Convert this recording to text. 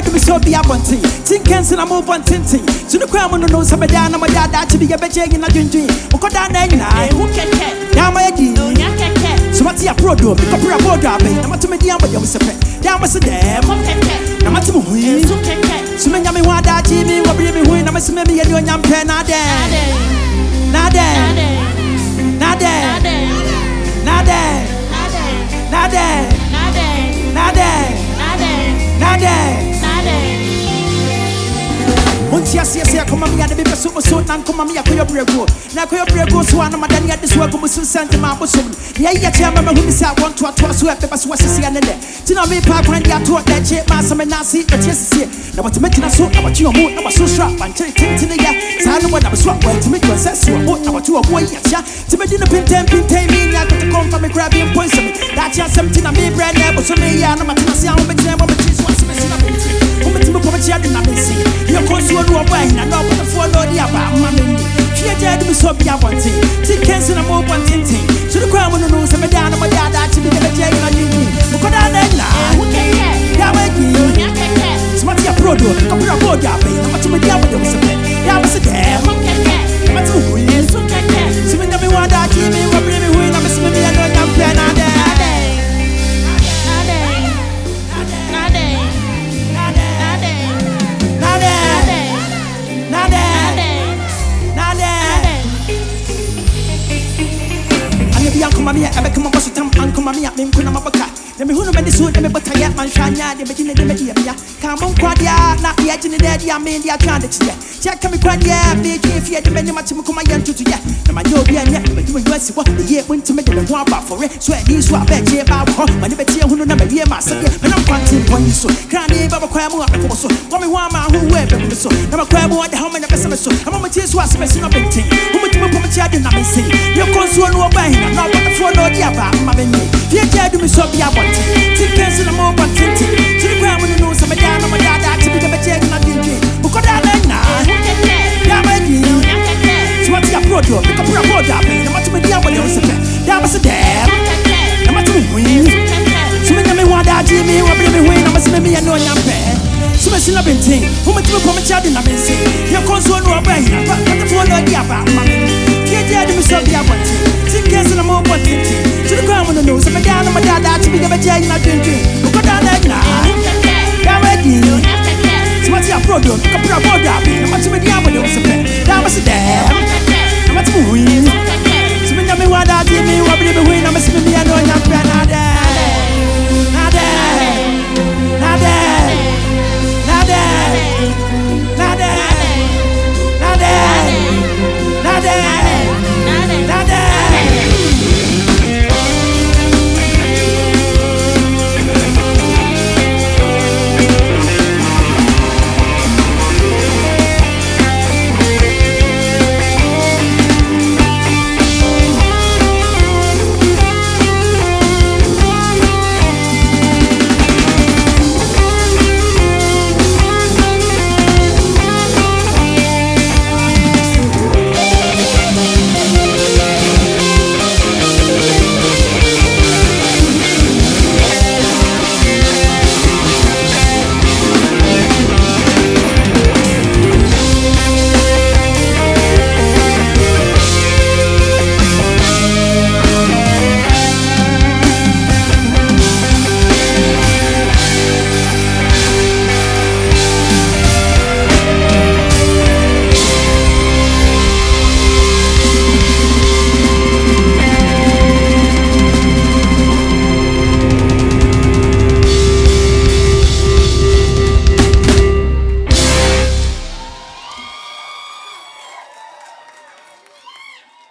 do me so be a bunting. Think and I move on tinting. To the crown no knows some down my dad to be a better in a dream. Okoda nine. Who can get? Now my idea. So what's your Aprodoo? Pick up your border, I'm not to me down, but you was a pet. Down was a damn. I'm not to win. So many me want that Jimmy will bring me when I'm a maybe and you're young pen. Nade. Yes, come on, me the super so and come on, me a coyo brego. Now coyo brego so I'm not done yet this work with some sent my bosom. Yeah, chairman who is out 1 to 2 sweat the bus was a see another. Tina me park when you taught that chip, master and Nancy, but yes, see. Now what's making us so about your mood, I was so sharp and taking to the year. So I know what I was swap way to make you assess you about to a boy, to make dinner pin 10 me. I got to come from a grabbing points of me. That's just something I made brand new, but so me, I'm not going to see how much time I'm going to messing up. You're going to do a wine and not the four Lord Yaba, Mammy. She had to be so be a one thing. Take cancer and move one thing. So the crowd will know some down on my dad to be the jail and you. What I let now? Smart Aprodoo, come to a board, I'm not to be able to was a pet. That was a damn. What's the way? So when we want that, Jimmy will bring me when I'm a swimming and I'm playing out there. Come on, I become a boss of time and come on, I'm going to let me who know the suit, let me but I get man shanya, the beginning of the media. Come on, Quadia, not the edge in the dead, I mean the candidate. Jack can be Quadia, big if you had the many much of my young to ya. The Majoria, but you will see what the year went to make the one bar for it. So at least what bet you about her, but the better who never hear my son, and I'm quantum point so. Cranny, Baba Cramo, so. Mommy, one man who wear the so. I'm a crab on the home and a person so. I'm a tears was messing up in thing. Who much more from a child than I'm saying. You're concerned or buying, I'm not what the four Lord Yaba, my baby. Dear Jadu, so be a one. Take care of the more one thing. To the ground when you know some down on my dad to be the better and I didn't. Because I like now. So what's your Aprodoo? Pick up your border, I'm not to be the other was a pet. That was a damn. I'm not to win. So many me want that Jimmy will bring me when I must maybe I know I'm bad. So much in a thing. Who much more from a child in a missing? You're concerned or brain, but the phone or the other, mammy. Can't you do me so be a one thing? Take care of the more one thing. To the ground when you know some down on my dad to be the better and I didn't.